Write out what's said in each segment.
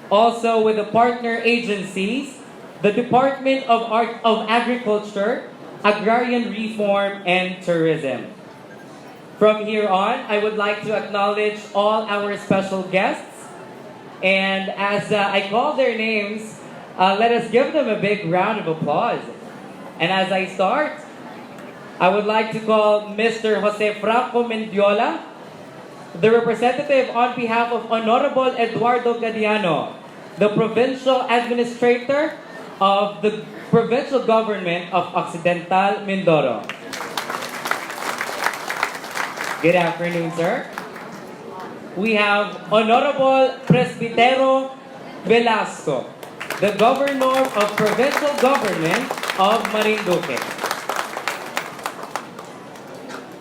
Also with the partner agencies, the Department of Agriculture, Agrarian Reform, and Tourism. From here on, I would like to acknowledge all our special guests. And as I call their names, let us give them a big round of applause. And as I start, I would like to call Mr. Jose Franco Mendiola, the representative on behalf of Honorable Eduardo Gadiano, the Provincial Administrator of the Provincial Government of Occidental Mindoro. Good afternoon, sir. We have Honorable Presbitero Velasco, the Governor of Provincial Government of Marinduque.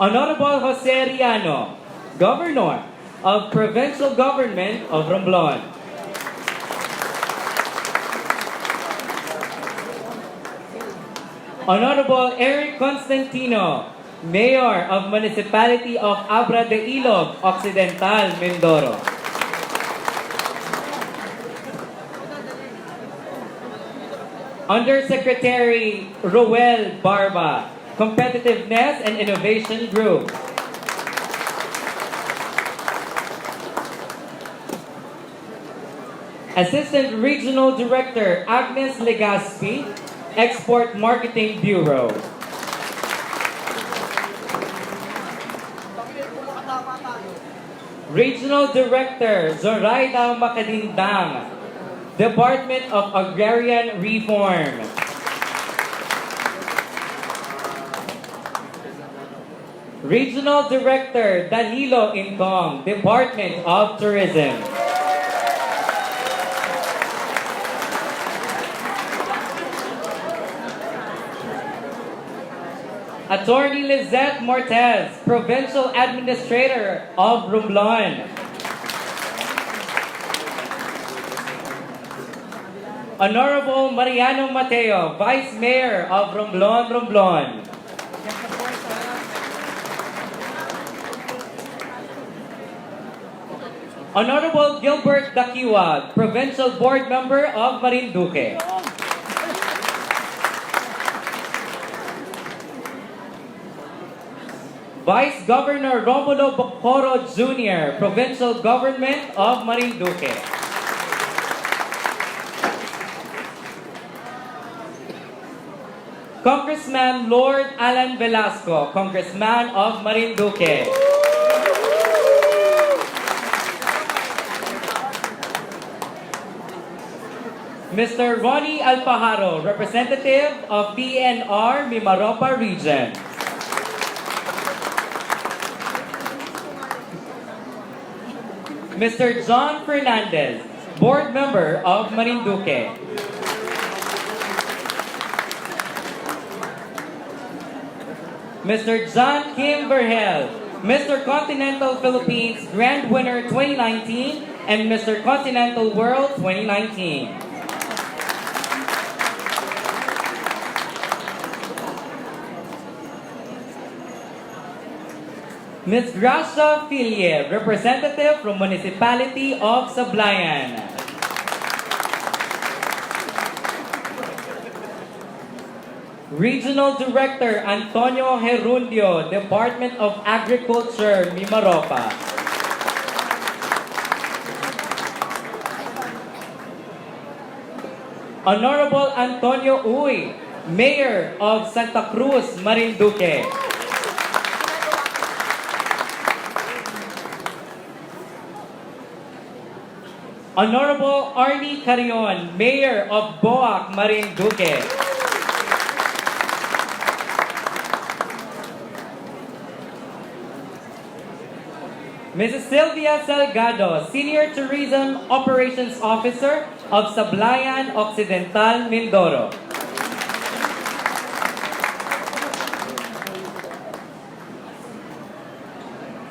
Honorable Jose Riano, Governor of Provincial Government of Romblon. Honorable Eric Constantino, Mayor of Municipality of Abra de Ilog, Occidental, Mindoro. Undersecretary Roel Barba, Competitiveness and Innovation Group. Assistant Regional Director Agnes Legaspi, Export Marketing Bureau. Regional Director Zoraida Macadindang, Department of Agrarian Reform. Regional Director Danilo Incong, Department of Tourism. Attorney Lizette Mortez, Provincial Administrator of Romblon. Honorable Mariano Mateo, Vice Mayor of Romblon, Romblon. Honorable Gilbert Dakiwa, Provincial Board Member of Marinduque. Vice Governor Romulo Bocoro Jr., Provincial Government of Marinduque. Congressman Lord Alan Velasco, Congressman of Marinduque. Mr. Ronnie Alpajaro, Representative of PNR Mimaropa Region. Mr. John Fernandez, Board Member of Marinduque. Mr. John Kim Verhel, Mr. Continental Philippines Grand Winner 2019 and Mr. Continental World 2019. Ms. Gracia Fillier, Representative from Municipality of Sablayan. Regional Director Antonio Gerundio, Department of Agriculture, Mimaropa. Honorable Antonio Uy, Mayor of Santa Cruz, Marinduque. Honorable Arnie Carrion, Mayor of Boac, Marinduque. Mrs. Sylvia Salgado, Senior Tourism Operations Officer of Sablayan Occidental, Mindoro.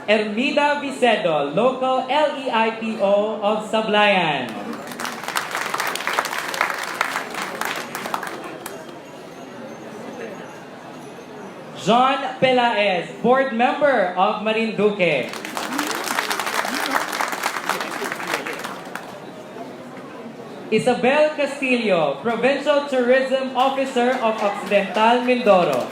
Ermida Vicedo, Local LEIPO of Sablayan. John Pelaez, Board Member of Marinduque. Isabel Castillo, Provincial Tourism Officer of Occidental Mindoro.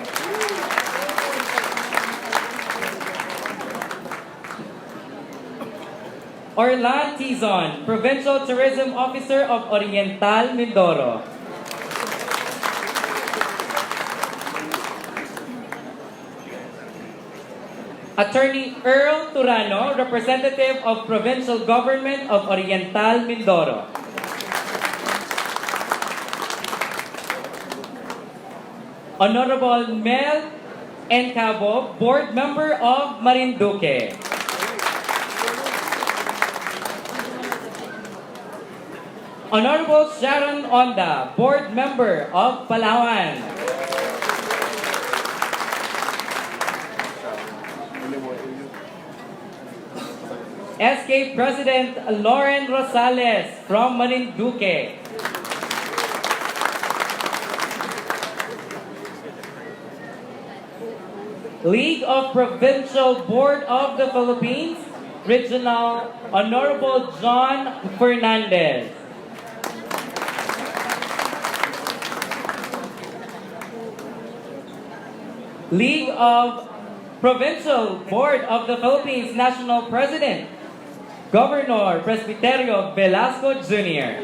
Orlan Tizon, Provincial Tourism Officer of Oriental Mindoro. Attorney Earl Turano, Representative of Provincial Government of Oriental Mindoro. Honorable Mel Encabo, Board Member of Marinduque. Honorable Sharon Onda, Board Member of Palawan. SK President Lauren Rosales from Marinduque. League of Provincial Board of the Philippines, Regional Honorable John Fernandez. League of Provincial Board of the Philippines National President, Governor Presbiterio Velasco Jr.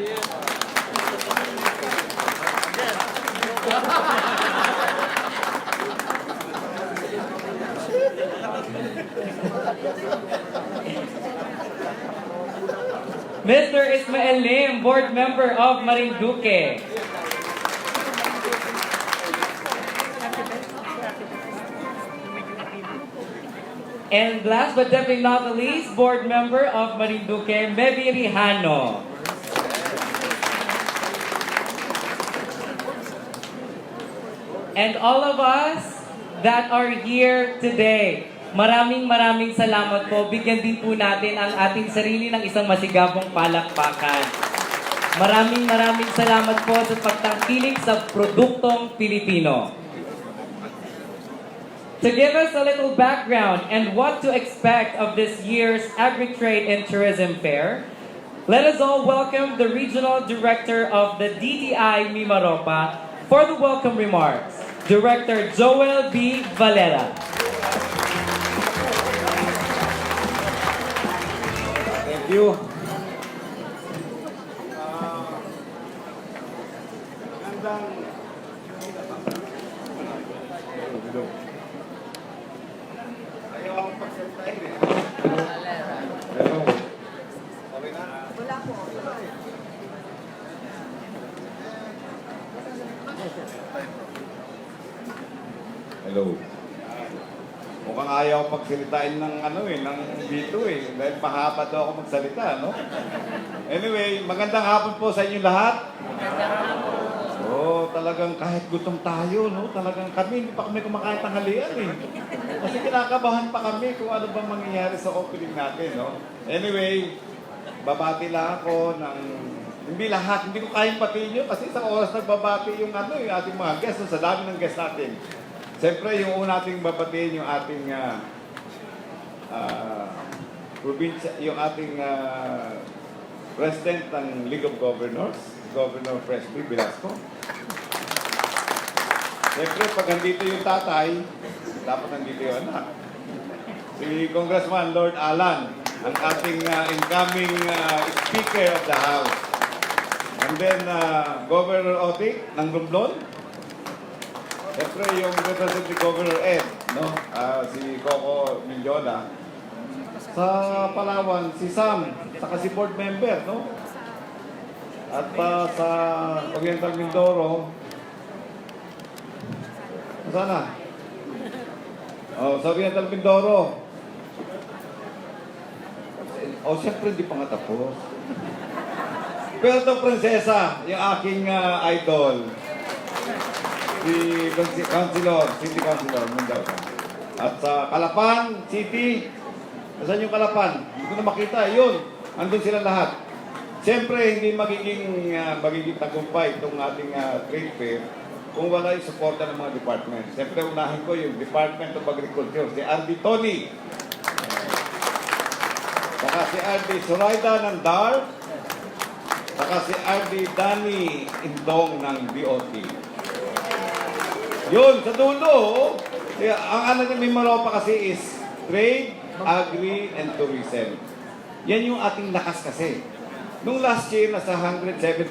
Mr. Ismael Lim, Board Member of Marinduque. And last but definitely not the least, Board Member of Marinduque, Mevi Rihano. And all of us that are here today, maraming salamat po. Bigyan din po natin ang ating sarili ng isang masigabong palakpakan. Maraming salamat po sa pagtangkilik sa produktong Pilipino. To give us a little background and what to expect of this year's Agri-Trade and Tourism Fair, let us all welcome the Regional Director of the DTI Mimaropa for the welcome remarks, Director Joel B. Valera. Thank you. Hello. Mukhang ayaw magsalitain ng ng dito dahil mahaba daw ako magsalita, no? Anyway, magandang hapon po sa inyo lahat. Talagang kahit gutom tayo, no? Talagang kami, hindi pa kami kumakain tanghalian Kasi kinakabahan pa kami kung ano bang mangyayari sa opening natin, no? Anyway, babati lang ako ng hindi lahat, hindi ko kayang patiin yun kasi isang oras nagbabati yung yung ating mga guests, sa dami ng guests natin. Siyempre, yung una nating babatiin yung ating probinsya, yung ating President ng League of Governors, Governor Presby Velasco. Siyempre, pag nandito yung tatay, dapat nandito yung anak. Si Congressman Lord Alan, ang ating incoming Speaker of the House. And then, Governor Otik ng Romblon. Siyempre, yung Representative Governor Ed, no? Si Coco Millona. Sa Palawan, si Sam, saka si board member, no? At sa Oriental Mindoro, sana? Sa Oriental Mindoro. Siyempre, hindi pa nga tapos. Pero ito, prinsesa, yung aking idol, si City Councilor Mindoro. At sa Calapan City, saan yung Calapan? Hindi ko na makita. Yun, andun sila lahat. Siyempre, hindi magiging tagumpay itong ating trade fair kung wala yung suporta ng mga department. Siyempre, unahin ko yung Department of Agriculture, si R.D. Tony. Saka si R.D. Zoraida ng DAR. saka si RD Danny Indong ng BOT. Yun, sa dulo, ang ano ng Mimaropa kasi is trade, agri, and tourism. Yan yung ating lakas kasi. Nung last year, nasa 175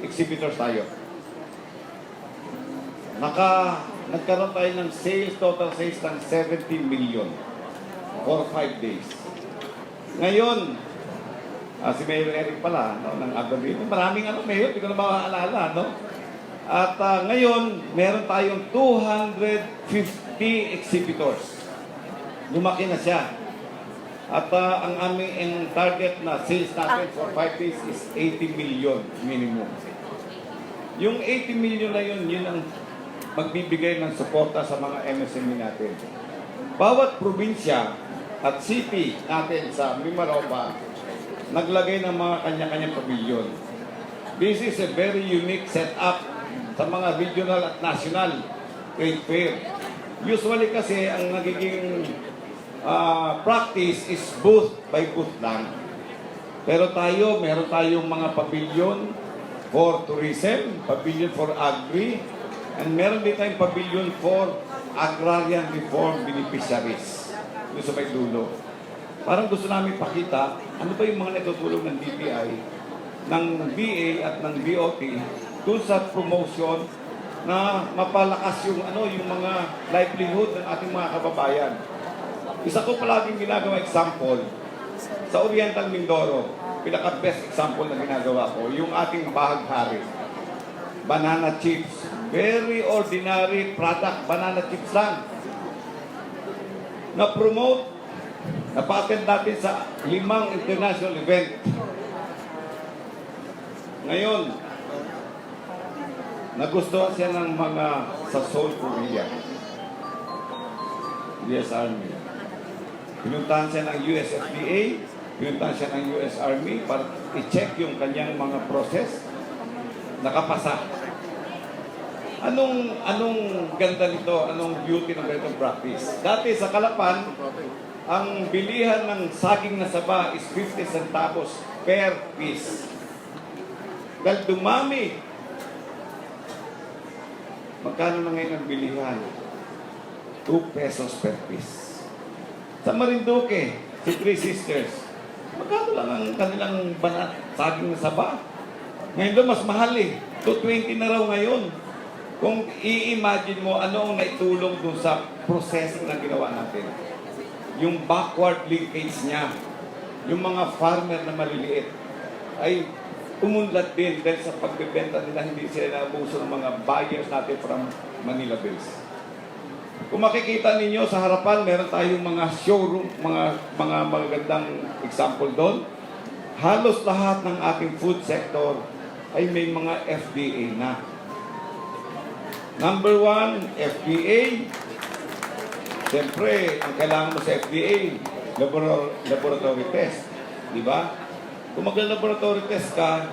exhibitors tayo. Nagkaroon tayo ng total sales ng 70 million for 5 days. Ngayon, si Mayor Eric pala, no, ng Agabi. Maraming Mayor, hindi ko na makaalala, no? At ngayon, meron tayong 250 exhibitors. Lumaki na siya. At ang aming target na sales natin for 5 days is 80 million minimum. Yung 80 million na yun ang magbibigay ng suporta sa mga MSME natin. Bawat probinsya at city natin sa Mimaropa naglagay ng mga kanya-kanyang pavilion. This is a very unique setup sa mga regional at national trade fair. Usually kasi ang nagiging practice is booth by booth lang. Pero meron tayong mga pavilion for tourism, pavilion for agri, and meron din tayong pavilion for agrarian reform beneficiaries. Doon sa may dulo. Parang gusto namin pakita ano ba yung mga natutulong ng DTI, ng BA at ng BOT doon sa promotion na mapalakas yung mga livelihood ng ating mga kababayan. Isa ko palaging ginagawa example sa Oriental Mindoro, pinaka-best example na ginagawa ko, yung ating bahaghari. Banana chips. Very ordinary product, banana chips lang. Na-promote, na-patent natin sa 5 international event. Ngayon, nagustuhan siya ng mga sa Seoul, Korea. US Army. Pinuntahan siya ng US FDA, pinuntahan siya ng US Army para i-check yung kanyang mga process. Nakapasa. Anong ganda nito? Anong beauty ng ganitong practice? Dati sa Kalapan, ang bilihan ng saging na saba is 50 centavos per piece. Dahil dumami, magkano na ngayon ang bilihan? 2 pesos per piece. Sa Marinduque, si Three Sisters, magkano lang ang kanilang saging na saba? Ngayon doon, mas mahal eh. 220 na raw ngayon. Kung i-imagine mo ano ang naitulong doon sa processing na ginawa natin. Yung backward linkage niya, yung mga farmer na maliliit, ay umunlad din dahil sa pagbebenta nila, hindi sila naabuso ng mga buyers natin from Manila base. Kung makikita ninyo sa harapan, meron tayong mga showroom, mga magagandang example doon. Halos lahat ng ating food sector ay may mga FDA na. Number 1, FDA. Siyempre, ang kailangan mo sa FDA, laboratory test. Di ba? Kung mag-laboratory test ka,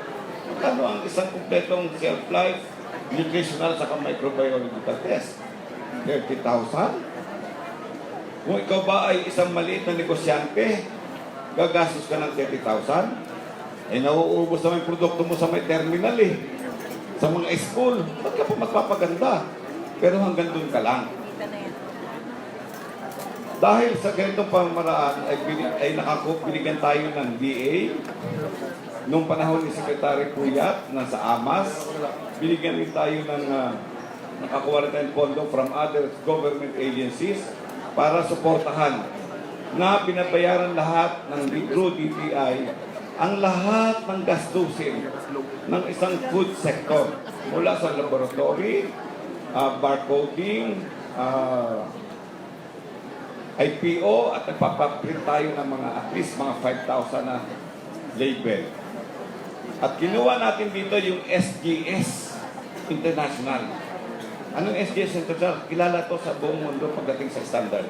magkano ang isang kumpletong shelf life, nutritional sa microbiological test? 30,000? Kung ikaw ba ay isang maliit na negosyante, gagastos ka ng 30,000? Nauubos naman yung produkto mo sa may terminal eh. Sa mga school, ba't ka pa magpapaganda? Pero hanggang doon ka lang. Dahil sa ganitong pamamaraan ay binigyan tayo ng DA. Noong panahon ni Secretary Puyat na sa AMAS, binigyan din tayo ng nakakuha rin pondo from other government agencies para suportahan na binabayaran lahat ng through DTI ang lahat ng gastusin ng isang food sector mula sa laboratory, barcoding, IPO, at nagpapaprint tayo ng mga at least mga 5,000 na label. At kinuha natin dito yung SGS International. Anong SGS International? Kilala to sa buong mundo pagdating sa standard.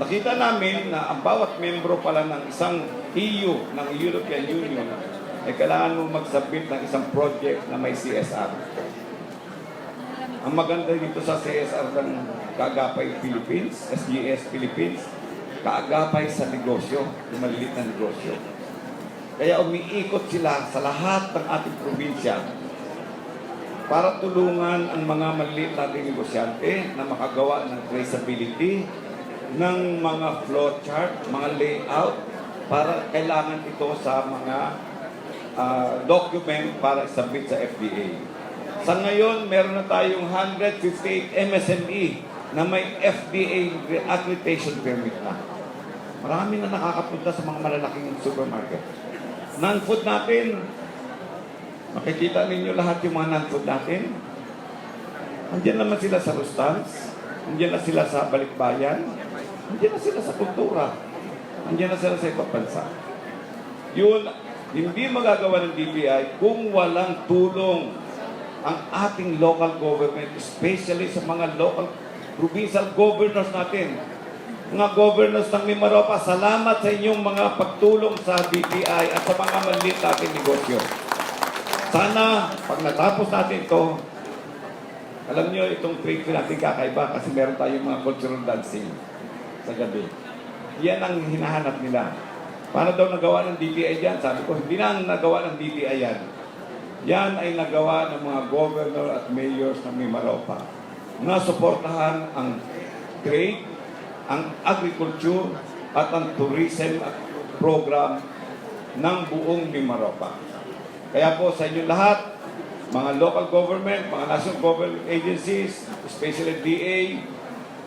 Nakita namin na ang bawat membro pala ng isang EU, ng European Union, ay kailangan mo mag-submit ng isang project na may CSR. Ang maganda dito sa CSR ng Kaagapay Philippines, SGS Philippines, kaagapay sa negosyo, yung maliliit na negosyo. Kaya umiikot sila sa lahat ng ating probinsya para tulungan ang mga maliit nating negosyante na makagawa ng traceability, ng mga flow chart, mga layout, para kailangan ito sa mga document para isubmit sa FDA. Sa ngayon, meron na tayong 158 MSME na may FDA accreditation permit na. Marami na nakakapunta sa mga malalaking supermarket. Non-food natin, makikita ninyo lahat yung mga non-food natin. Andiyan naman sila sa Rustans, andiyan na sila sa Balikbayan, andiyan na sila sa Kultura, andiyan na sila sa ibang bansa. Yun, hindi magagawa ng DTI kung walang tulong ang ating local government, especially sa mga local provincial governors natin. Mga governors ng Mimaropa, salamat sa inyong mga pagtulong sa DTI at sa mga maliit nating negosyo. Sana, pag natapos natin ito, alam nyo, itong trade fair natin kakaiba kasi meron tayong mga cultural dancing sa gabi. Yan ang hinahanap nila. Paano daw nagawa ng DTI yan? Sabi ko, hindi na ang nagawa ng DTI yan. Yan ay nagawa ng mga governor at mayors ng Mimaropa na suportahan ang trade, ang agriculture at ang tourism program ng buong Mimaropa. Kaya po sa inyo lahat, mga local government, mga national government agencies, especially DA,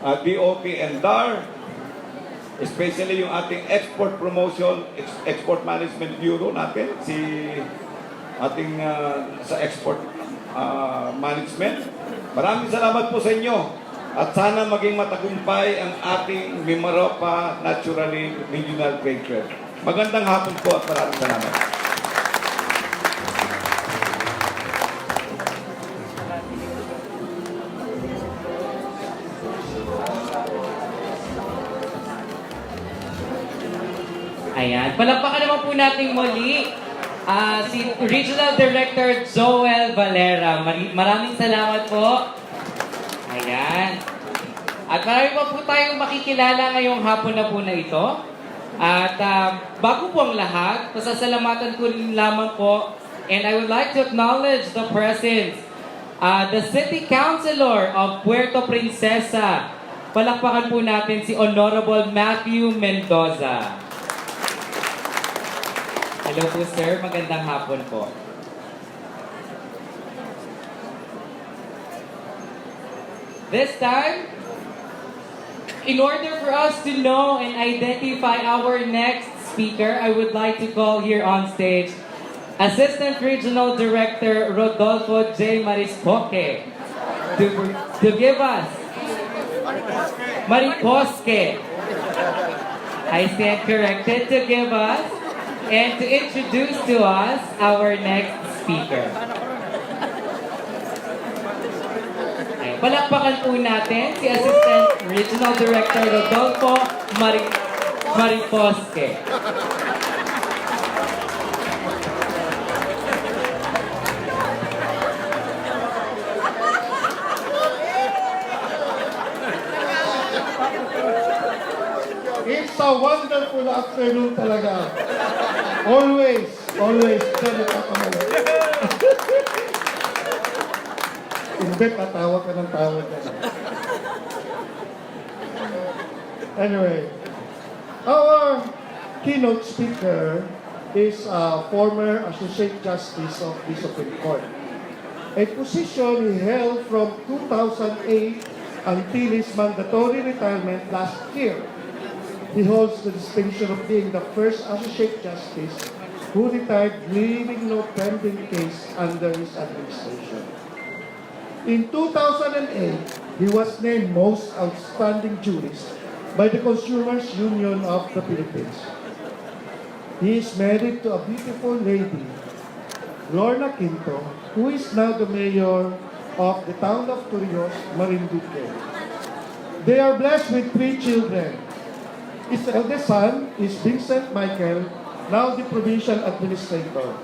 DOT and DAR, especially yung ating export promotion, export management bureau natin, si ating sa export management. Maraming salamat po sa inyo. At sana maging matagumpay ang ating Mimaropa Naturally Regional Trade Fair. Magandang hapon po at maraming salamat. Ayan. Palakpakan naman po natin muli si Regional Director Joel Valera. Maraming salamat po. Ayan. At marami pa po tayong makikilala ngayong hapon na po na ito. At bago po ang lahat, pasasalamatan ko lamang po, and I would like to acknowledge the presence, the City Councilor of Puerto Princesa. Palakpakan po natin si Honorable Matthew Mendoza. Hello po sir, magandang hapon po. This time, in order for us to know and identify our next speaker, I would like to call here on stage Assistant Regional Director Rodolfo J. Marispoque to give us Mariposque. I stand corrected, to give us and to introduce to us our next speaker. Ay, palakpakan po natin si Assistant Regional Director Rodolfo Mariposque. It's a wonderful afternoon talaga. Always, dyan nagkakamali. Hindi, tatawa ka ng tawa dyan. Anyway, our keynote speaker is a former Associate Justice of the Supreme Court. A position he held from 2008 until his mandatory retirement last year. He holds the distinction of being the first Associate Justice who retired leaving no pending case under his administration. In 2008, he was named Most Outstanding Jurist by the Consumers Union of the Philippines. He is married to a beautiful lady, Lorna Quinto, who is now the mayor of the town of Torrijos, Marinduque. They are blessed with 3 children. His eldest son is Vincent Michael, now the provincial administrator.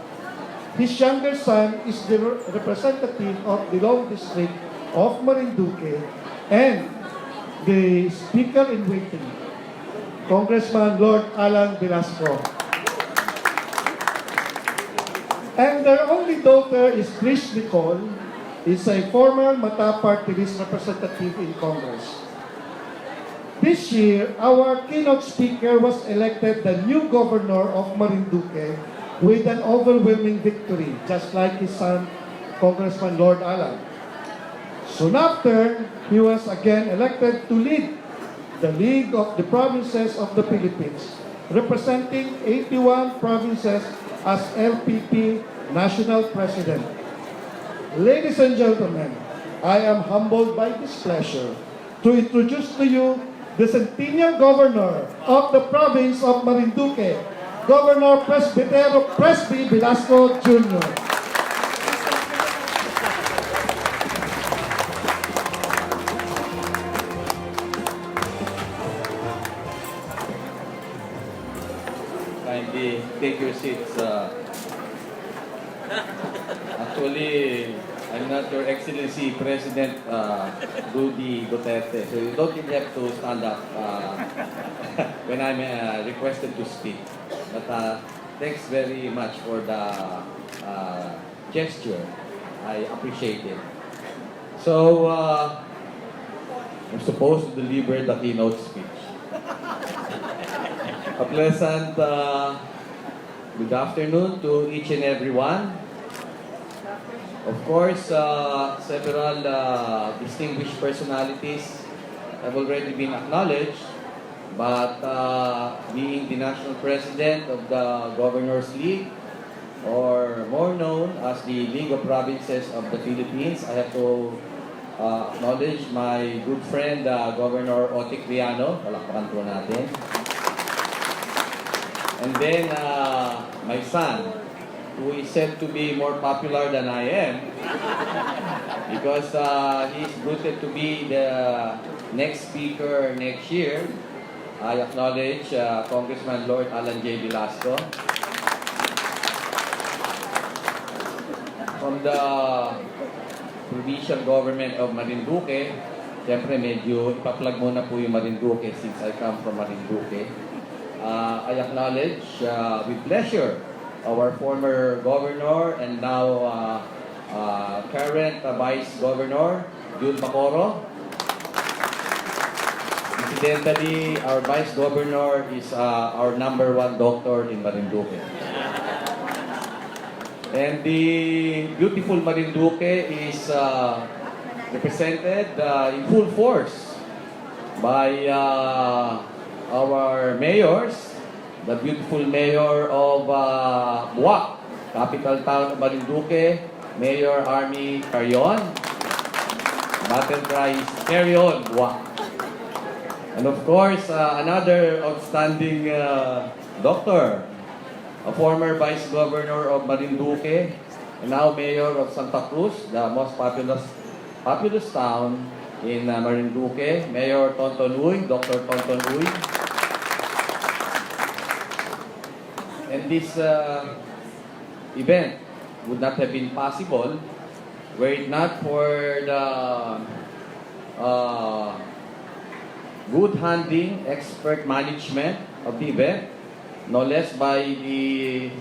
His younger son is the representative of the Long District of Marinduque and the Speaker-in-Waiting, Congressman Lord Alan Velasco. And their only daughter is Trish Nicole, is a former Mata Party List representative in Congress. This year, our keynote speaker was elected the new governor of Marinduque with an overwhelming victory, just like his son, Congressman Lord Alan. Soon after, he was again elected to lead the League of the Provinces of the Philippines, representing 81 provinces as LPP National President. Ladies and gentlemen, I am humbled by this pleasure to introduce to you the Centennial Governor of the province of Marinduque, Governor Presbytero Presby Velasco Jr. Kindly take your seats. Actually, I'm not Your Excellency President Rudy Duterte, so you don't even have to stand up when I'm requested to speak. But thanks very much for the gesture. I appreciate it. So, I'm supposed to deliver the keynote speech. A pleasant good afternoon to each and everyone. Of course, several distinguished personalities have already been acknowledged, but being the national president of the Governors League, or more known as the League of Provinces of the Philippines, I have to acknowledge my good friend, Governor Otik Riano. Palakpakan po natin. And then, my son, who is said to be more popular than I am, because he's rooted to be the next speaker next year. I acknowledge Congressman Lord Alan J. Velasco. From the provincial government of Marinduque, siyempre medyo ipa-plug muna po yung Marinduque since I come from Marinduque. I acknowledge with pleasure our former governor and now current Vice Governor, Jun Macoro. Incidentally, our Vice Governor is our #1 doctor in Marinduque. And the beautiful Marinduque is represented in full force by our mayors, the beautiful mayor of Buwak, capital town of Marinduque, Mayor Army Carion. Battle cry is Carry On, Buwak. And of course, another outstanding doctor, a former vice governor of Marinduque, and now mayor of Santa Cruz, the most populous town in Marinduque, Mayor Tonton Uy, Dr. Tonton Uy. And this event would not have been possible were it not for the good handling, expert management of the event, no less by the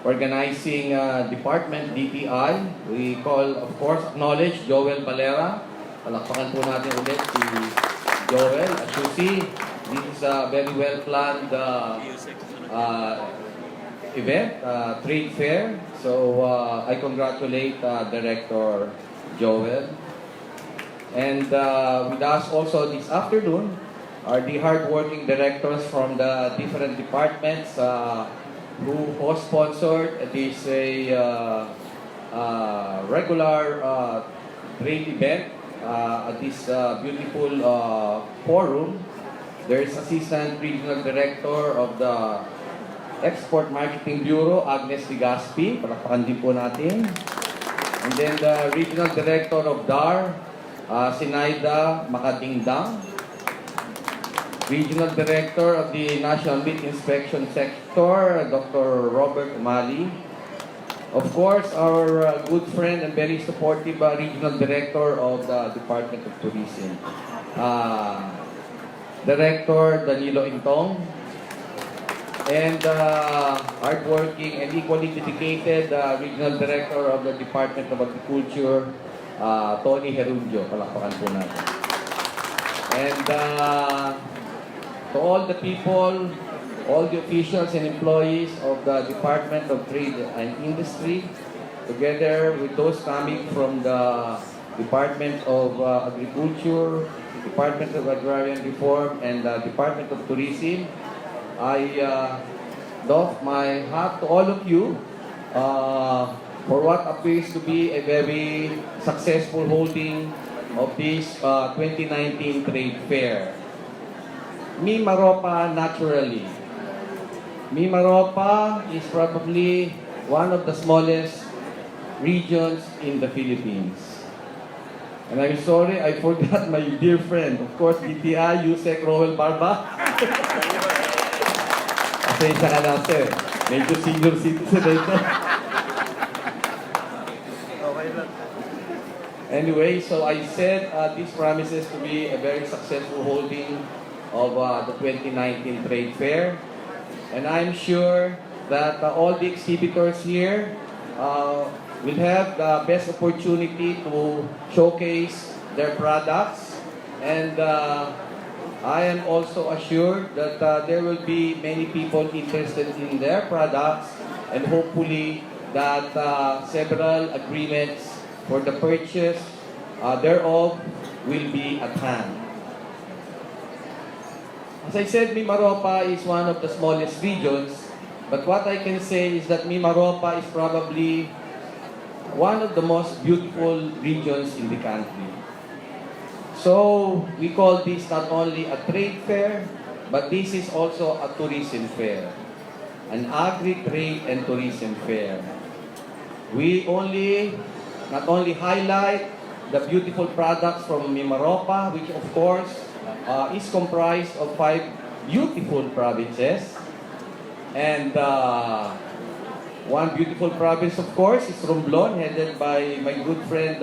organizing department, DTI. We call, of course, acknowledge Joel Valera. Palakpakan po natin ulit si Joel. As you see, this is a very well-planned event, trade fair. So I congratulate Director Joel. And with us also this afternoon are the hardworking directors from the different departments who co-sponsored this regular trade event at this beautiful forum. There is Assistant Regional Director of the Export Marketing Bureau, Agnes Ligaspi. Palakpakan din po natin. And then the Regional Director of DAR, Sinaida Makadingdang. Regional Director of the National Meat Inspection Sector, Dr. Robert Umali. Of course, our good friend and very supportive Regional Director of the Department of Tourism, Director Danilo Intong. and hardworking and equally dedicated Regional Director of the Department of Agriculture, Tony Herundio. Palakpakan po natin. And to all the people, all the officials and employees of the Department of Trade and Industry, together with those coming from the Department of Agriculture, Department of Agrarian Reform, and Department of Tourism, I doff my hat to all of you for what appears to be a very successful holding of this 2019 trade fair. Mimaropa, naturally. Mimaropa is probably one of the smallest regions in the Philippines. And I'm sorry, I forgot my dear friend, of course, DTI, Yusek Roel Barba. Pasensya ka na, sir. Medyo senior citizen ito. Anyway, so I said this promises to be a very successful holding of the 2019 trade fair. And I'm sure that all the exhibitors here will have the best opportunity to showcase their products. And I am also assured that there will be many people interested in their products, and hopefully that several agreements for the purchase thereof will be at hand. As I said, Mimaropa is one of the smallest regions, but what I can say is that Mimaropa is probably one of the most beautiful regions in the country. So we call this not only a trade fair, but this is also a tourism fair, an agri-trade and tourism fair. We not only highlight the beautiful products from Mimaropa, which of course is comprised of 5 beautiful provinces. And one beautiful province, of course, is Romblon, headed by my good friend,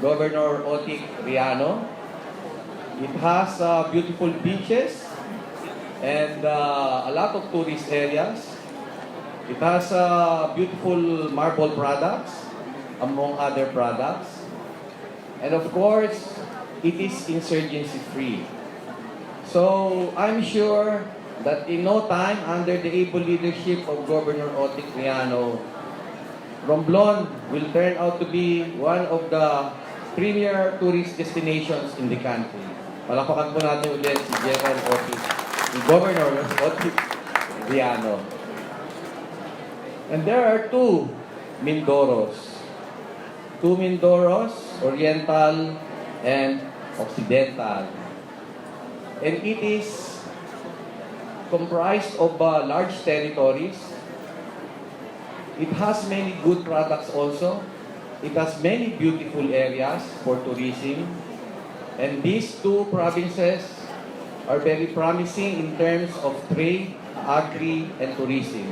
Governor Otik Riano. It has beautiful beaches and a lot of tourist areas. It has beautiful marble products, among other products. And of course, it is insurgency-free. So I'm sure that in no time, under the able leadership of Governor Otik Riano, Romblon will turn out to be one of the premier tourist destinations in the country. Palakpakan po natin ulit si General Otik, si Governor Otik Riano. And there are 2 Mindoros. 2 Mindoros, Oriental and Occidental. And it is comprised of large territories. It has many good products also. It has many beautiful areas for tourism. And these 2 provinces are very promising in terms of trade, agri, and tourism.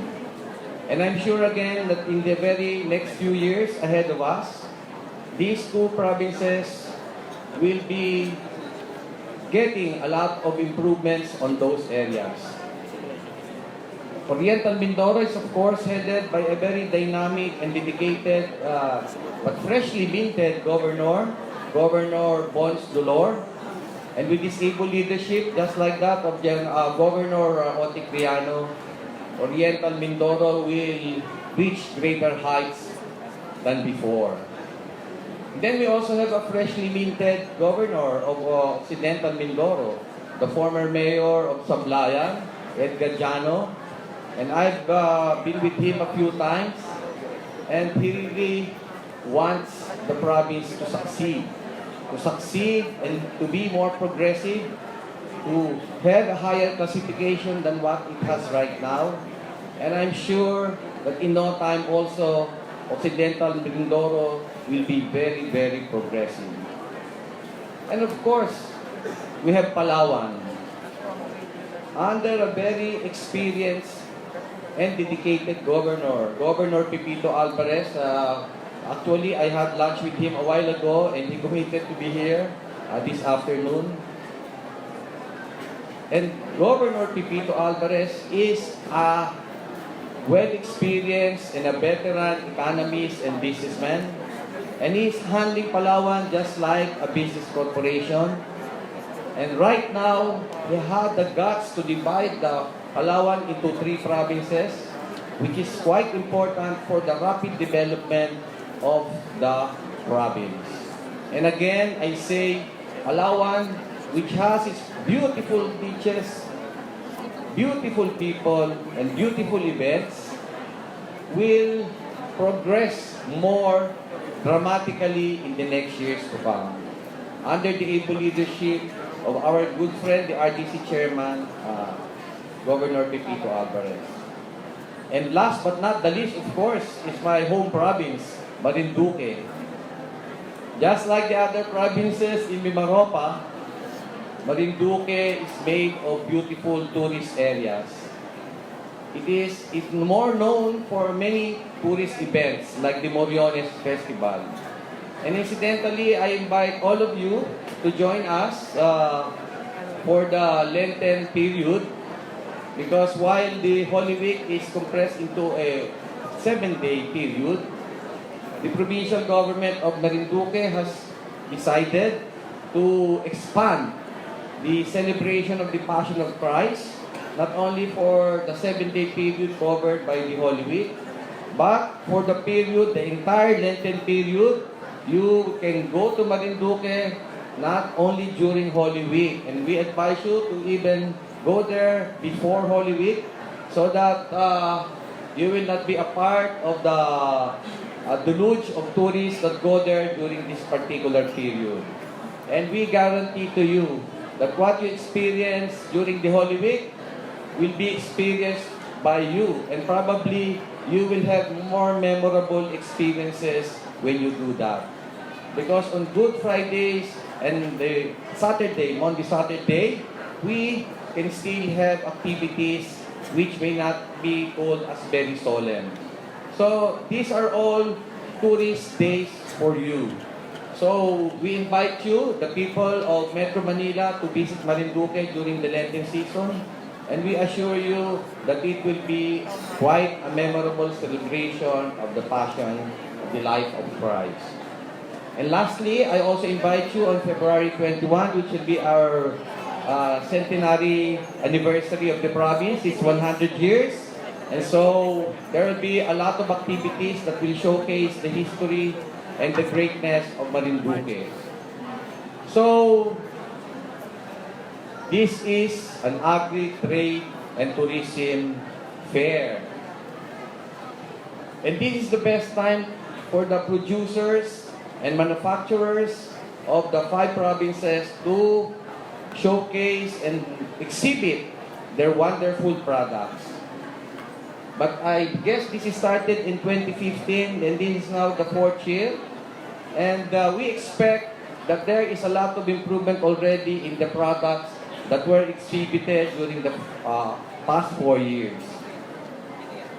And I'm sure again that in the very next few years ahead of us, these 2 provinces will be getting a lot of improvements on those areas. Oriental Mindoro is of course headed by a very dynamic and dedicated but freshly minted Governor Bons Dolor. And with this able leadership, just like that of Governor Otik Riano, Oriental Mindoro will reach greater heights than before. Then we also have a freshly minted governor of Occidental Mindoro, the former mayor of Sablayan, Edgar Llano. And I've been with him a few times, and he really wants the province to succeed and to be more progressive, to have a higher classification than what it has right now. And I'm sure that in no time also, Occidental Mindoro will be very, very progressive. And of course, we have Palawan. Under a very experienced and dedicated governor, Governor Pepito Alvarez. Actually, I had lunch with him a while ago and he committed to be here this afternoon. And Governor Pipito Alvarez is a well-experienced and a veteran economist and businessman. And he's handling Palawan just like a business corporation. And right now, he had the guts to divide the Palawan into 3 provinces, which is quite important for the rapid development of the province. And again, I say, Palawan, which has its beautiful beaches, beautiful people, and beautiful events, will progress more dramatically in the next years to come. Under the able leadership of our good friend, the RTC Chairman, Governor Pepito Alvarez. And last but not the least, of course, is my home province, Marinduque. Just like the other provinces in Mimaropa, Marinduque is made of beautiful tourist areas. It's more known for many tourist events like the Moriones Festival. And incidentally, I invite all of you to join us for the Lenten period, because while the Holy Week is compressed into a 7-day period, the provincial government of Marinduque has decided to expand the celebration of the Passion of Christ, not only for the 7-day period covered by the Holy Week, but for the period, the entire Lenten period. You can go to Marinduque not only during Holy Week, and we advise you to even go there before Holy Week so that you will not be a part of the deluge of tourists that go there during this particular period. And we guarantee to you that what you experience during the Holy Week will be experienced by you, and probably you will have more memorable experiences when you do that. Because on Good Fridays and the Monday, Saturday, we can still have activities which may not be called as very solemn. So these are all tourist days for you. So we invite you, the people of Metro Manila, to visit Marinduque during the Lenten season. And we assure you that it will be quite a memorable celebration of the Passion, of the life of Christ. And lastly, I also invite you on February 21, which will be our centenary anniversary of the province. It's 100 years. And so there will be a lot of activities that will showcase the history and the greatness of Marinduque. So this is an agri, trade, and tourism fair. And this is the best time for the producers and manufacturers of the 5 provinces to showcase and exhibit their wonderful products. But I guess this is started in 2015, and this is now the 4th year. And we expect that there is a lot of improvement already in the products that were exhibited during the past 4 years.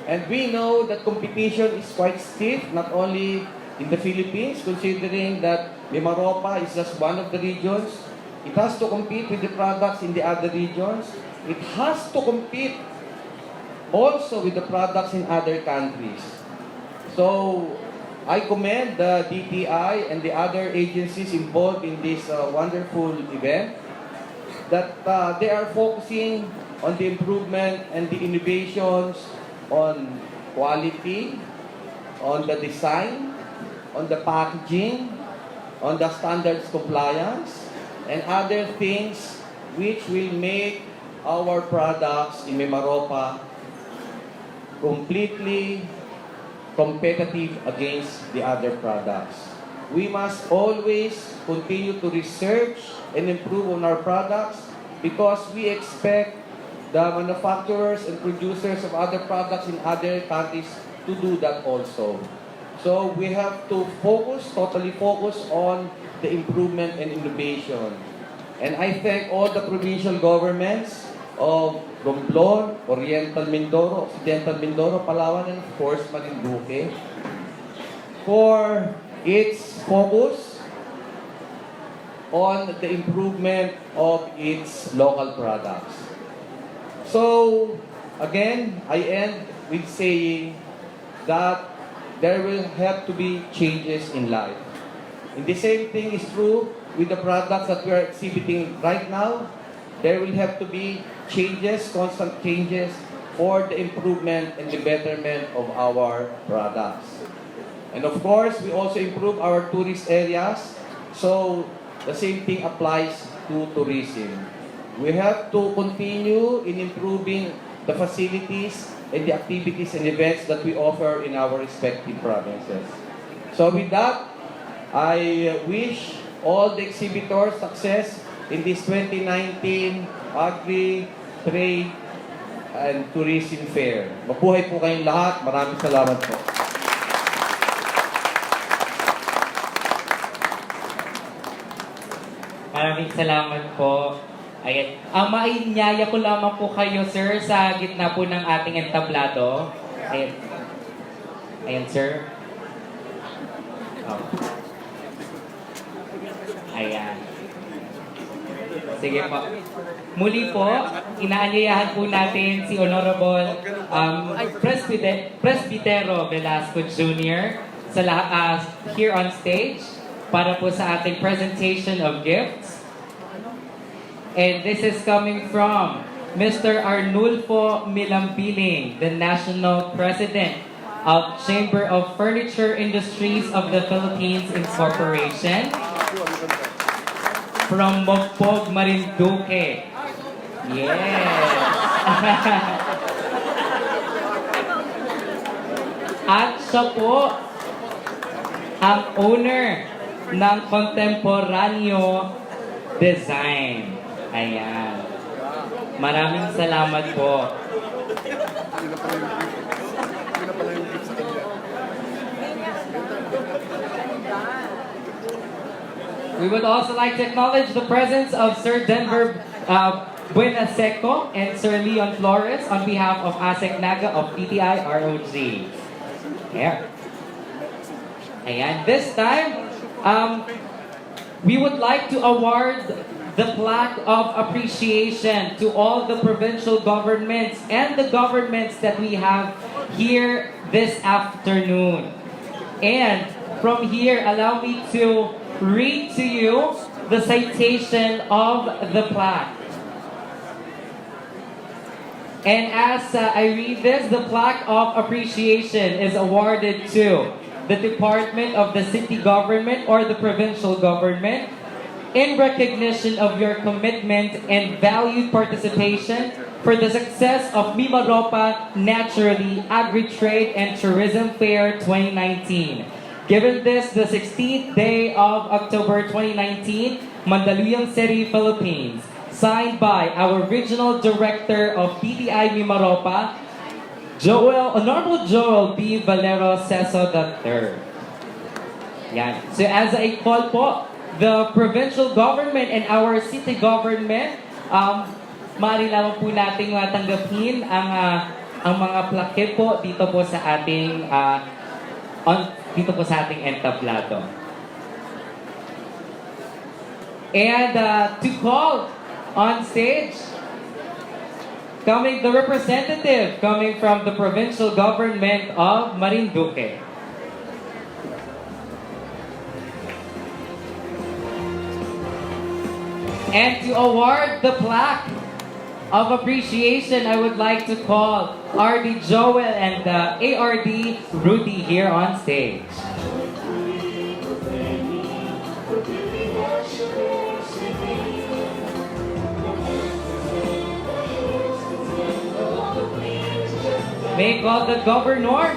And we know that competition is quite stiff, not only in the Philippines, considering that Mimaropa is just one of the regions. It has to compete with the products in the other regions. It has to compete also with the products in other countries. So I commend the DTI and the other agencies involved in this wonderful event, that they are focusing on the improvement and the innovations on quality, on the design, on the packaging, on the standards compliance, and other things which will make our products in Mimaropa completely competitive against the other products. We must always continue to research and improve on our products, because we expect the manufacturers and producers of other products in other countries to do that also. So we have to totally focus on the improvement and innovation. And I thank all the provincial governments of Romblon, Oriental Mindoro, Occidental Mindoro, Palawan, and of course Marinduque for its focus on the improvement of its local products. So, again, I end with saying that there will have to be changes in life. And the same thing is true with the products that we are exhibiting right now. There will have to be changes, constant changes, for the improvement and the betterment of our products. And of course, we also improve our tourist areas. So, the same thing applies to tourism. We have to continue in improving the facilities and the activities and events that we offer in our respective provinces. So with that, I wish all the exhibitors success in this 2019 Agri, Trade, and Tourism Fair. Mabuhay po kayong lahat. Maraming salamat po. Maraming salamat po. Ayan. Ang mainyaya ko lamang po kayo, sir, sa gitna po ng ating entablado. Ayan. Ayan, sir. Oh. Ayan. Sige po. Muli po, inaanyayahan po natin si Honorable Presbitero Velasco Jr. Here on stage para po sa ating presentation of gifts. And this is coming from Mr. Arnulfo Milampiling, the National President of Chamber of Furniture Industries of the Philippines Incorporation. From Mokpog, Marinduque. Yes! At siya po ang owner ng Contemporaneo Design. Ayan. Maraming salamat po. We would also like to acknowledge the presence of Sir Denver Buenaseco and Sir Leon Flores on behalf of ASEC Naga of PTI ROG. Yeah. Ayan. This time, we would like to award the plaque of appreciation to all the provincial governments and the governments that we have here this afternoon. And from here, allow me to read to you the citation of the plaque. And as I read this, the plaque of appreciation is awarded to the Department of the City Government or the Provincial Government in recognition of your commitment and valued participation for the success of Mimaropa Naturally Agri-Trade and Tourism Fair 2019. Given this the 16th day of October 2019, Mandaluyong City, Philippines. Signed by our Regional Director of PTI Mimaropa, Honorable Joel B. Valero Ceso III. Yan. So as I call po, the provincial government and our city government, maaari lamang po nating tanggapin ang mga plaque po dito po sa ating dito po sa ating entablado. And to call on stage, the representative coming from the provincial government of Marinduque. And to award the plaque of appreciation, I would like to call RD Joel and ARD Rudy here on stage. May call the Governor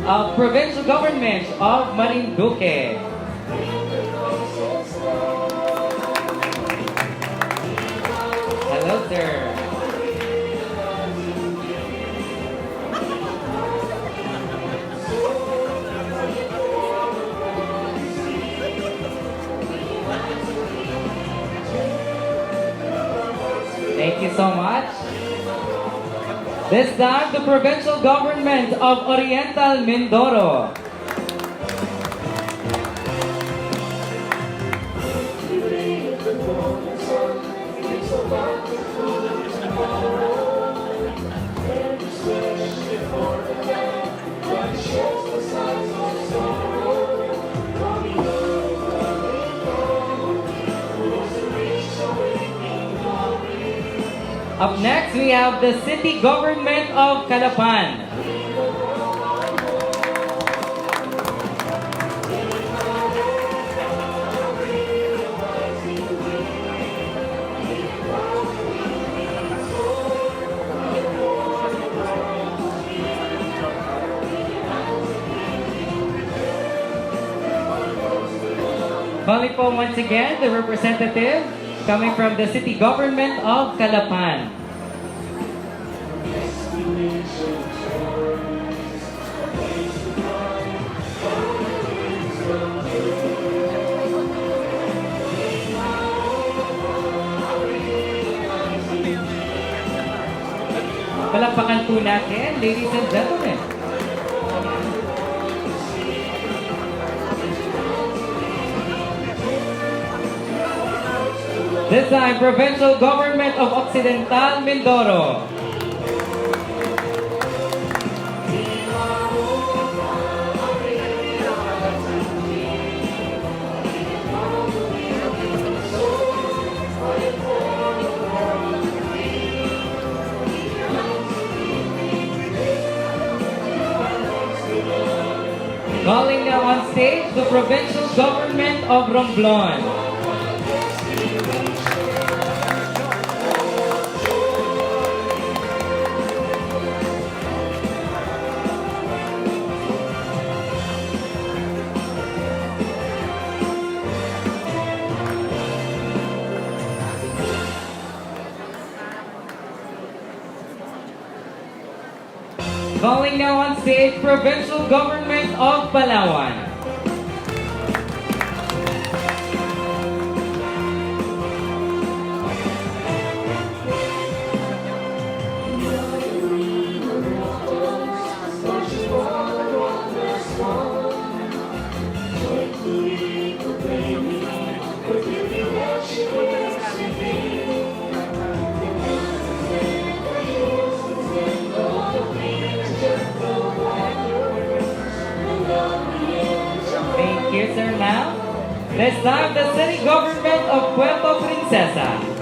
of Provincial Government of Marinduque. Hello, sir. Thank you so much. This time, the provincial government of Oriental Mindoro. Up next, we have the City Government of Calapan. Calling po once again the representative coming from the City Government of Calapan. Palakpakan po natin, ladies and gentlemen. This time, Provincial Government of Occidental Mindoro. Calling now on stage the Provincial Government of Romblon. Calling now on stage Provincial Government of Palawan. Thank you, sir, ma'am. This time, the City Government of Puerto Princesa.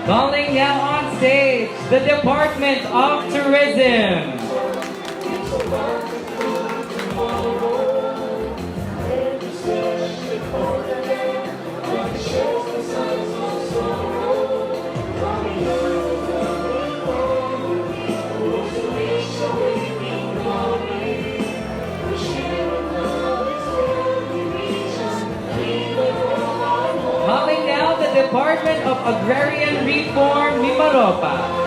Calling now on stage the Department of Tourism. Calling now the Department of Agrarian Reform, Mimaropa.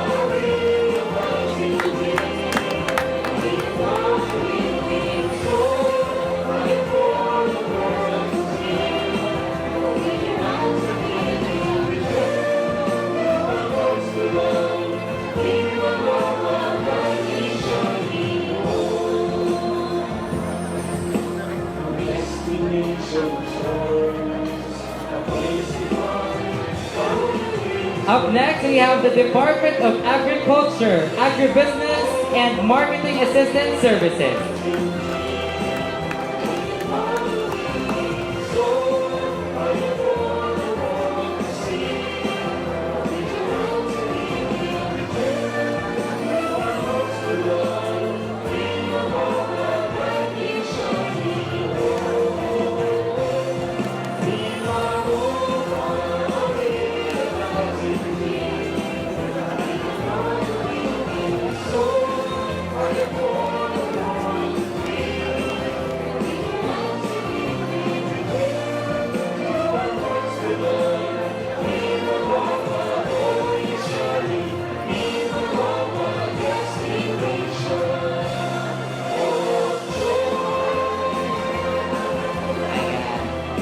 Up next, we have the Department of Agriculture, Agribusiness, and Marketing Assistance Services.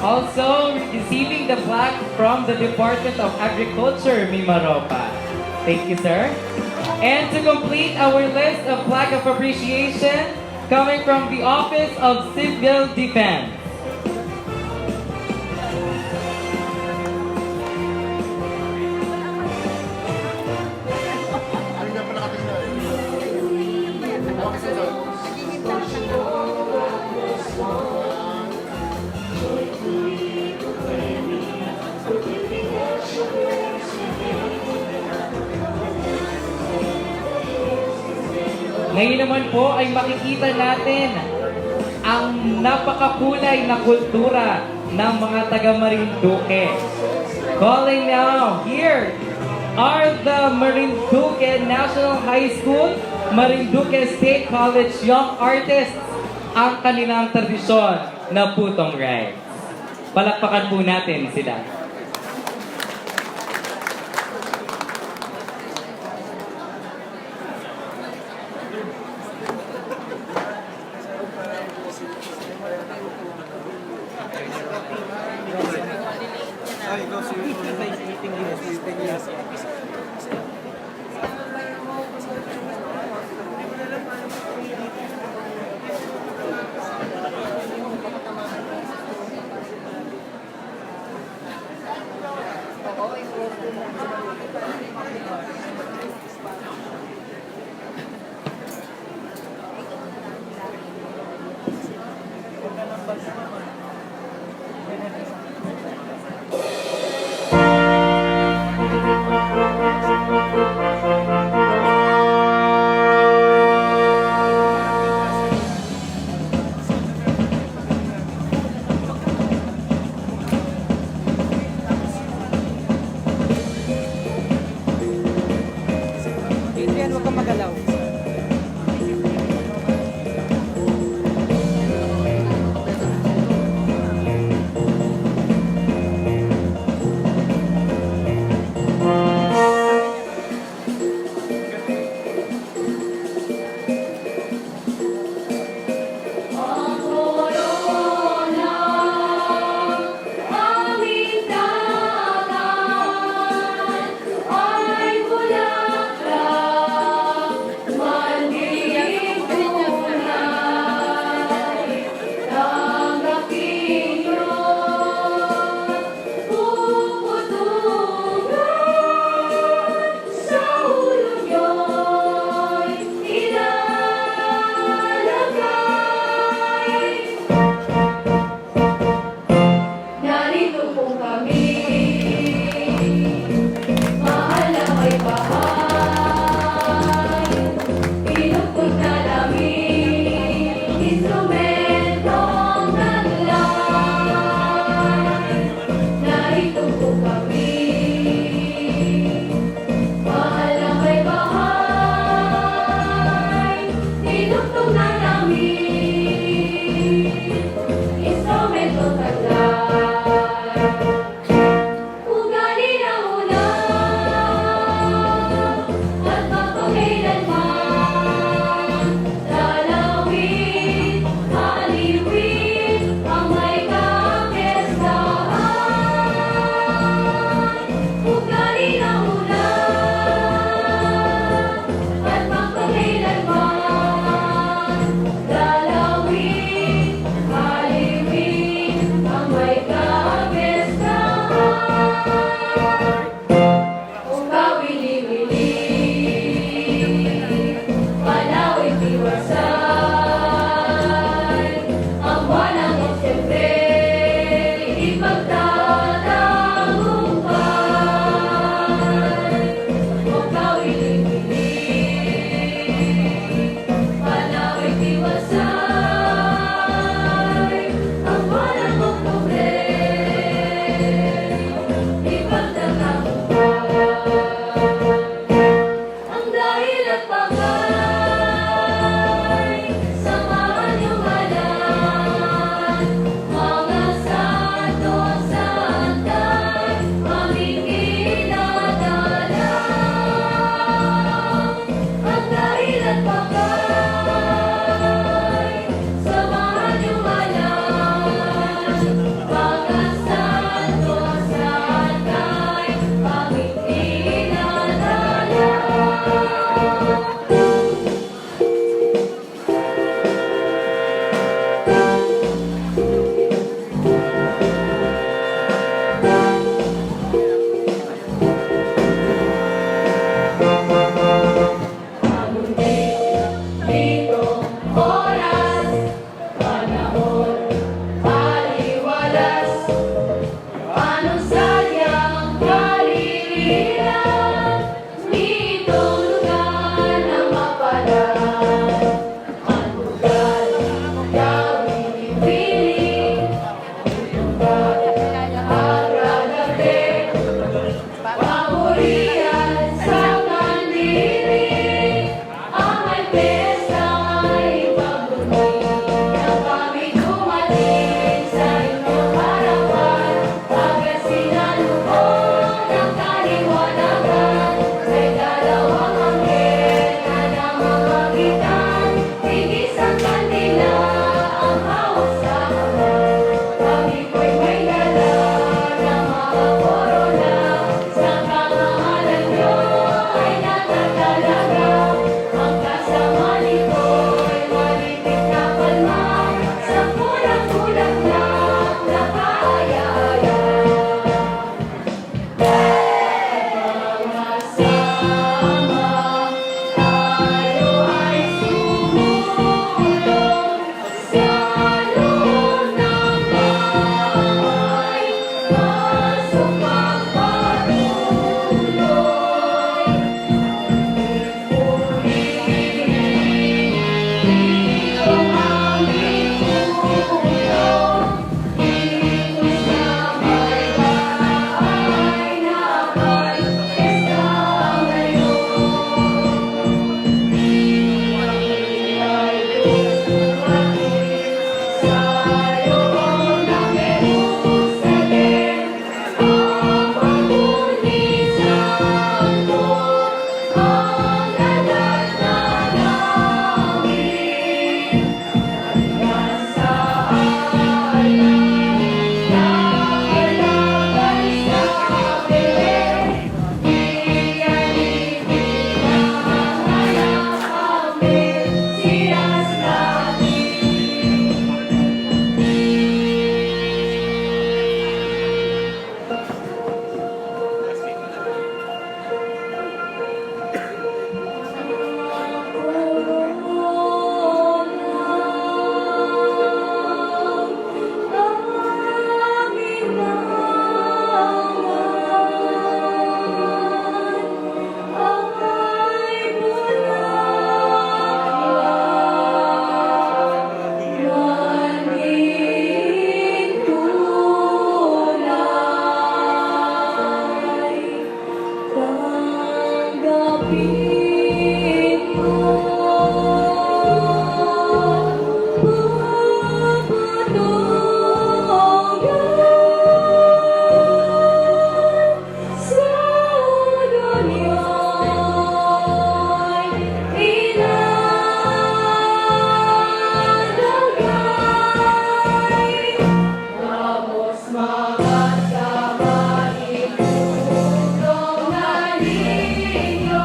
Also receiving the plaque from the Department of Agriculture, Mimaropa. Thank you, sir. And to complete our list of plaque of appreciation, coming from the Office of Civil Defense. Ngayon naman po ay makikita natin ang napakakulay na kultura ng mga taga Marinduque. Calling now, here are the Marinduque National High School, Marinduque State College Young Artists, ang kanilang tradisyon na putong rides. Palakpakan po natin sila. Adrian, huwag kang magalaw. Tapos magkasama itulong na ninyo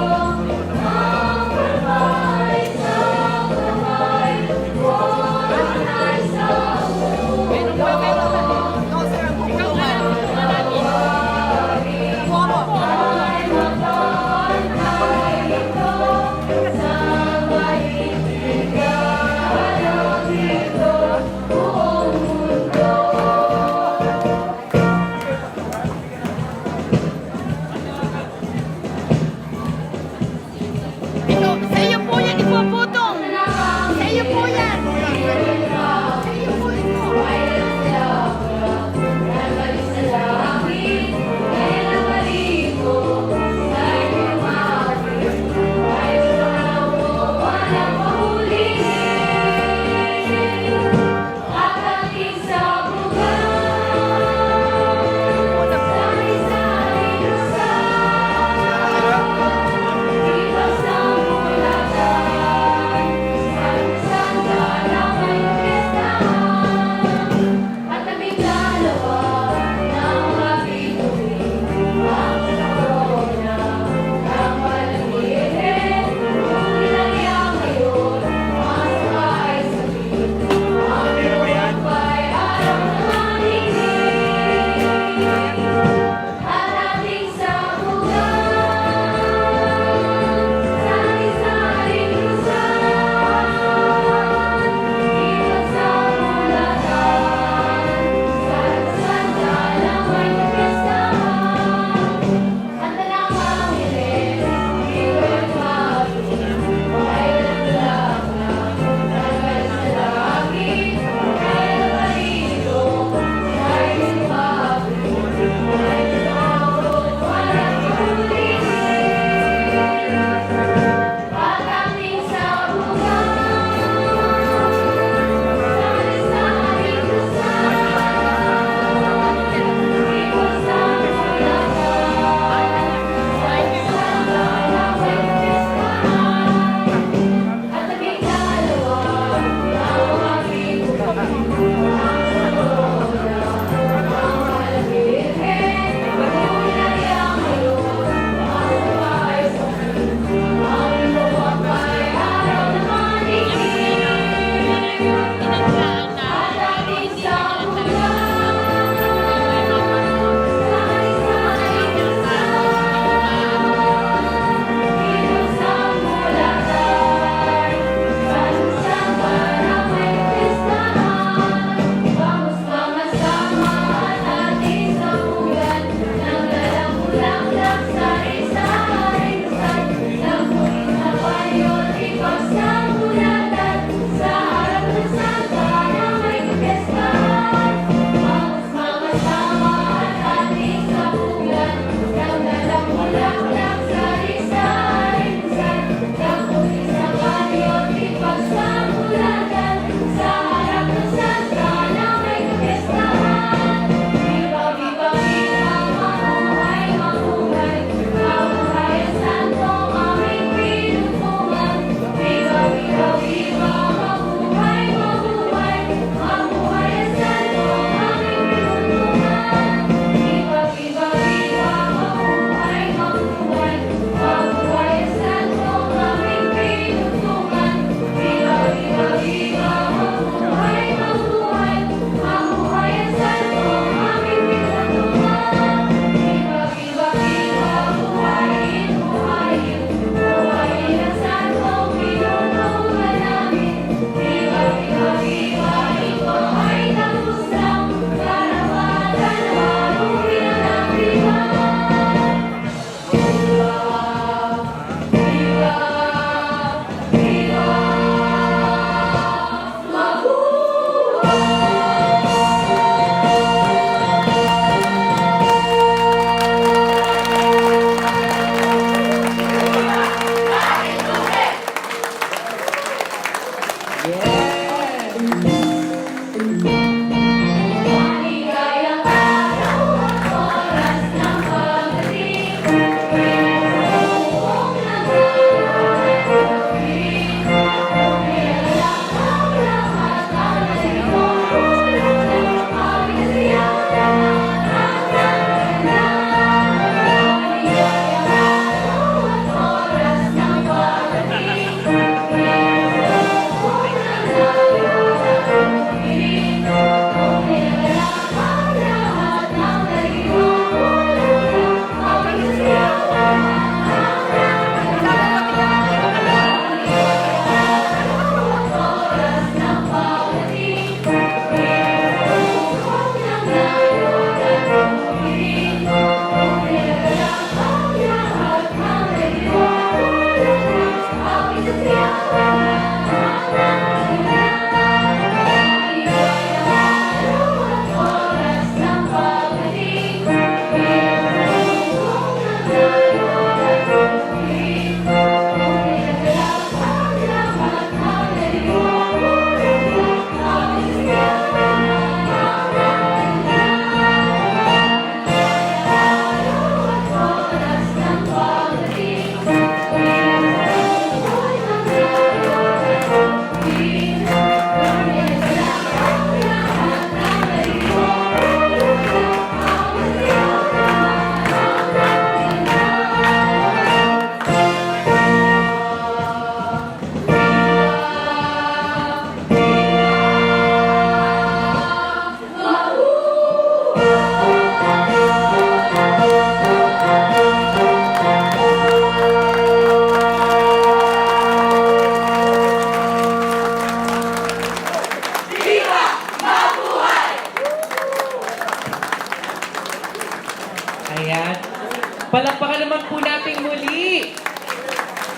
naman po natin muli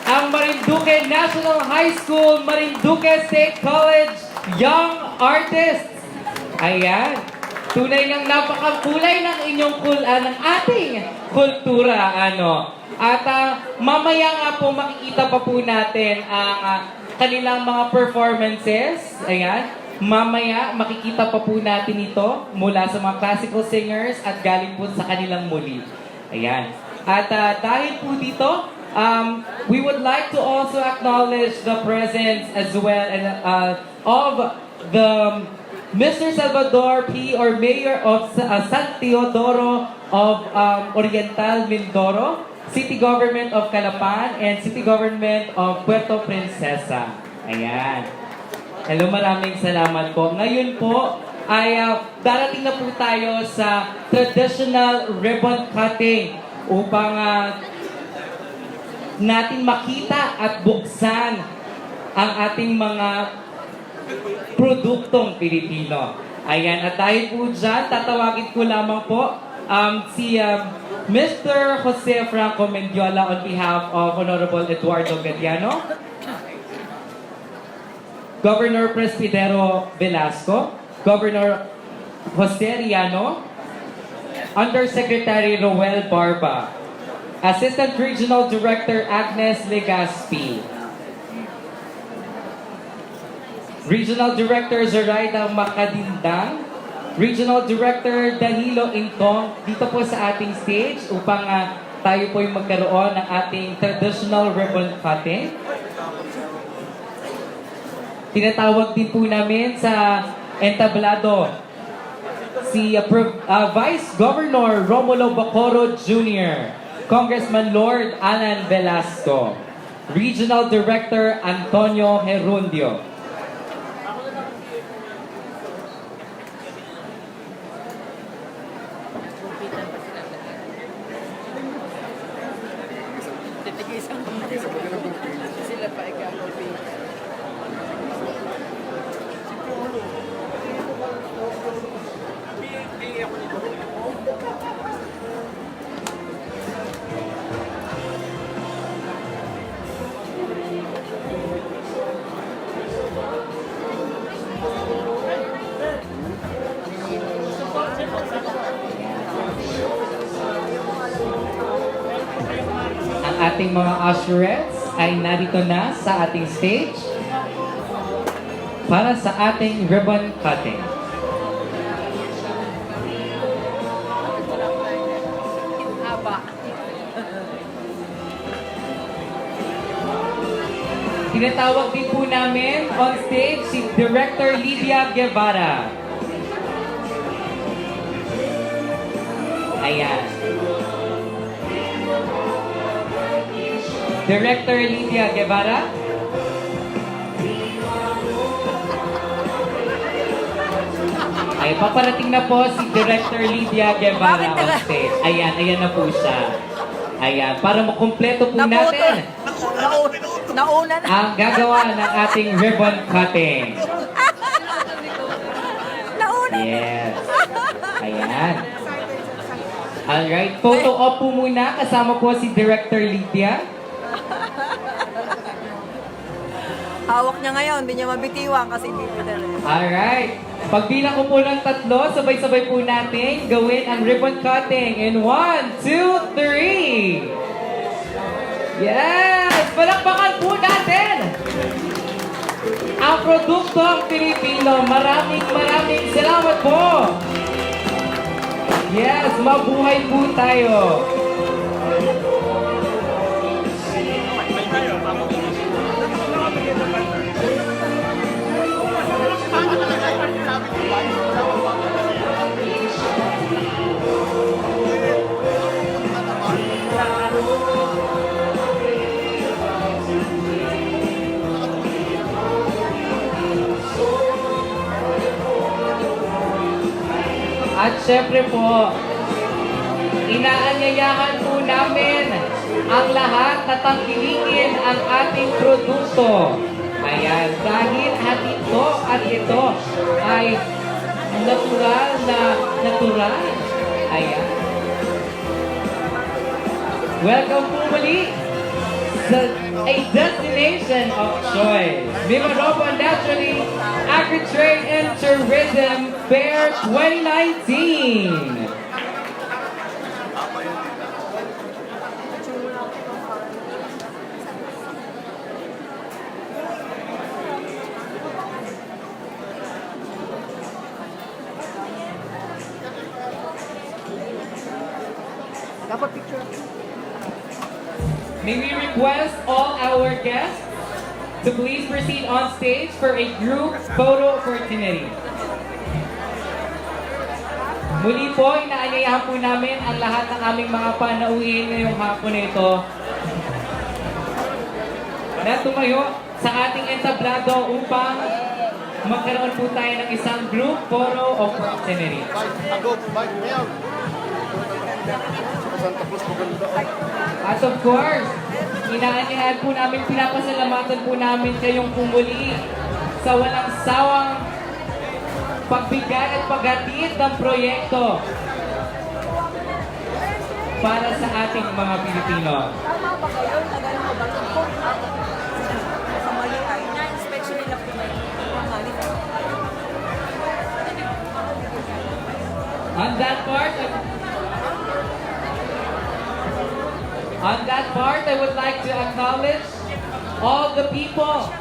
ang Marinduque National High School, Marinduque State College Young Artists. Ayan. Tunay ng napakakulay ng inyong ng ating kultura, ano. At mamaya nga po makikita pa po natin ang kanilang mga performances. Ayan. Mamaya makikita pa po natin ito mula sa mga classical singers at galing po sa kanilang muli. Ayan. At dahil po dito, we would like to also acknowledge the presence as well of the Mr. Salvador P. or Mayor of San Teodoro of Oriental Mindoro, City Government of Calapan, and City Government of Puerto Princesa. Ayan. Hello, maraming salamat po. Ngayon po ay darating na po tayo sa traditional ribbon cutting upang natin makita at buksan ang ating mga produktong Pilipino. Ayan, at dahil po dyan, tatawagin ko lamang po si Mr. Jose Franco Mendiola on behalf of Honorable Eduardo Gadiano, Governor Presbitero Velasco, Governor Jose Riano, Undersecretary Roel Barba, Assistant Regional Director Agnes Legaspi, Regional Director Zoraida Macadindang, Regional Director Danilo Intong, dito po sa ating stage upang tayo po yung magkaroon ng ating traditional ribbon cutting. Tinatawag din po namin sa entablado si Vice Governor Romulo Bacoro Jr., Congressman Lord Alan Velasco, Regional Director Antonio Herundio. Sila pa ikaw-copy. Ang ating mga usherettes ay narito na sa ating stage para sa ating ribbon cutting. Haba. Tinatawag din po namin on stage si Director Lydia Guevara. Ayan. Director Lydia Guevara. Ay, paparating na po si Director Lydia Guevara on stage. Ayan, ayan na po siya. Ayan, para makumpleto po natin Nauna na. ang gagawa ng ating ribbon cutting. Nauna. Yes. Ayan. Alright, photo op po muna. Kasama po si Director Lydia. Hawak niya ngayon, hindi niya mabitiwan kasi hindi ko dala. Alright. Pagbilang ko po ng 3, sabay-sabay po natin gawin ang ribbon cutting. In 1, 2, 3. Yes! Palakpakan po natin ang produktong Pilipino. Maraming salamat po. Yes, mabuhay po tayo. At syempre po, inaanyayahan po namin ang lahat na tangkilikin ang ating produkto. Ayan, dahil ito ay natural. Ayan. Welcome po muli sa a destination of choice. Mimaropa Naturally Agri-Trade and Tourism Fair 2019. Dapat picture. May we request all our guests to please proceed on stage for a group photo opportunity. Muli po, inaanyayahan po namin ang lahat ng aming mga panauhin ngayong hapon na ito na tumayo sa ating entablado upang magkaroon po tayo ng isang group photo opportunity. At of course, inaanyayahan po namin, pinapasalamatan po namin kayong pumuli sa walang sawang pagbigay at paghatid ng proyekto para sa ating mga Pilipino. Tama ba kayo na gano'n ba? Kung sa mali ay na-inspection nila po na yung mali. On that part, I would like to acknowledge all the people.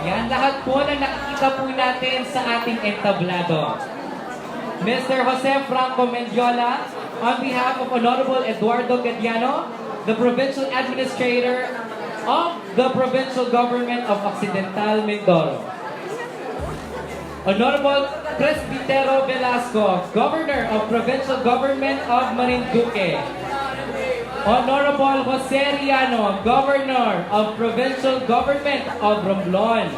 Yan, lahat po na nakikita po natin sa ating entablado. Mr. Jose Franco Mendiola, on behalf of Honorable Eduardo Gadiano, the Provincial Administrator of the Provincial Government of Occidental Mindoro. Honorable Presbitero Velasco, Governor of Provincial Government of Marinduque. Honorable Jose Riano, Governor of Provincial Government of Romblon.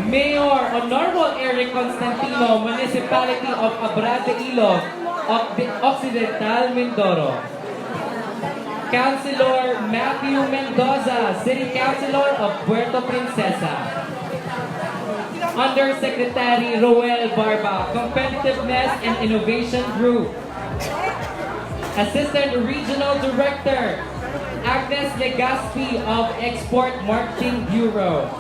Mayor Honorable Eric Constantino, Municipality of Abra de Ilog of the Occidental Mindoro. Councilor Matthew Mendoza, City Councilor of Puerto Princesa. Undersecretary Roel Barba, Competitiveness and Innovation Group. Assistant Regional Director Agnes Legaspi of Export Marketing Bureau.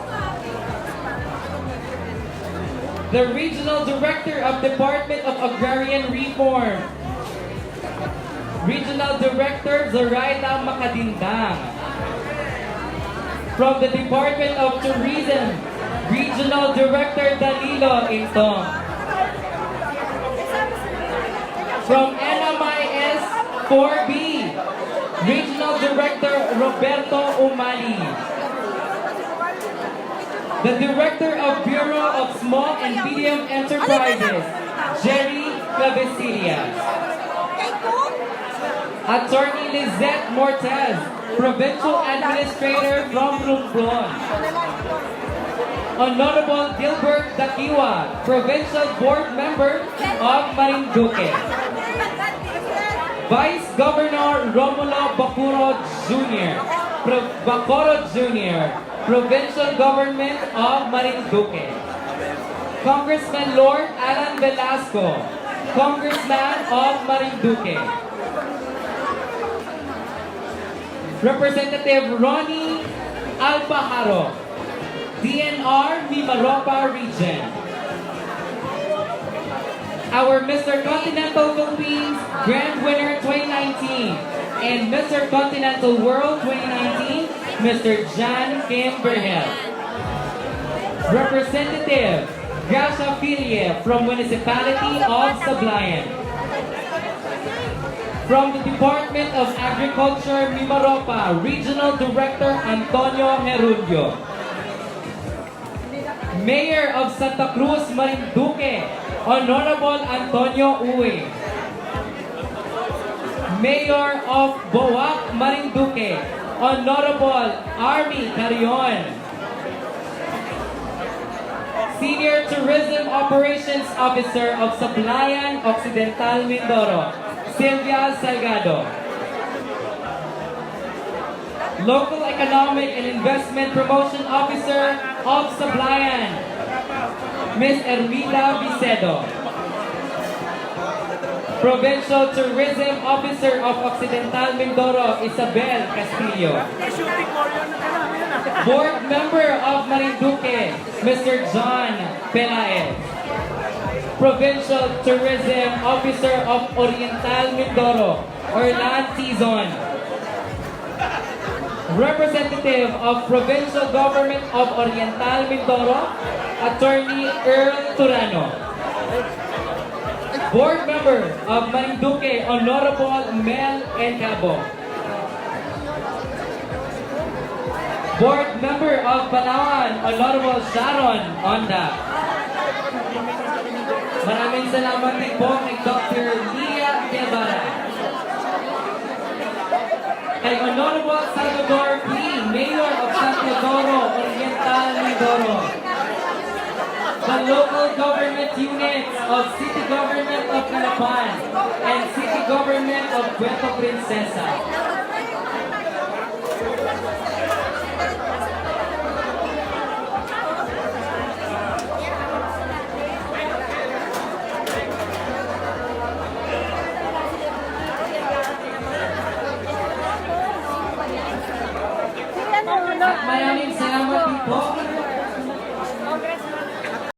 The Regional Director of Department of Agrarian Reform. Regional Director Zoraida Makadindang. From the Department of Tourism, Regional Director Danilo Intong. From NMIS 4B, Regional Director Roberto Umali. The Director of Bureau of Small and Medium Enterprises, Jerry Clavecillas. Attorney Lizette Mortez, Provincial Administrator from Romblon. Honorable Gilbert Dakiwa, Provincial Board Member of Marinduque. Vice Governor Romulo Bacoro Jr., Provincial Government of Marinduque. Congressman Lord Alan Velasco, Congressman of Marinduque. Representative Ronnie Alpajaro, DNR Mimaropa Region. Our Mr. Continental Philippines Grand Winner 2019 and Mr. Continental World 2019, Mr. John Kim Berhel. Representative Gracia Filie from Municipality of Sablayan. From the Department of Agriculture, Mimaropa, Regional Director Antonio Herulio. Mayor of Santa Cruz, Marinduque, Honorable Antonio Uwe. Mayor of Boac, Marinduque, Honorable Army Carion. Senior Tourism Operations Officer of Sablayan, Occidental Mindoro, Sylvia Salgado. Local Economic and Investment Promotion Officer of Sablayan, Ms. Ermida Vicedo. Provincial Tourism Officer of Occidental Mindoro, Isabel Castillo. Board Member of Marinduque, Mr. John Pelaez. Provincial Tourism Officer of Oriental Mindoro, Orlan Tizon. Representative of Provincial Government of Oriental Mindoro, Attorney Earl Turano. Board Member of Marinduque, Honorable Mel Encabo. Board Member of Palawan, Honorable Sharon Onda. Maraming salamat din po kay Dr. Lia Guevara. Kay Honorable Salvador P., Mayor of San Teodoro, Oriental Mindoro. The local government units of City Government of Calapan and City Government of Puerto Princesa.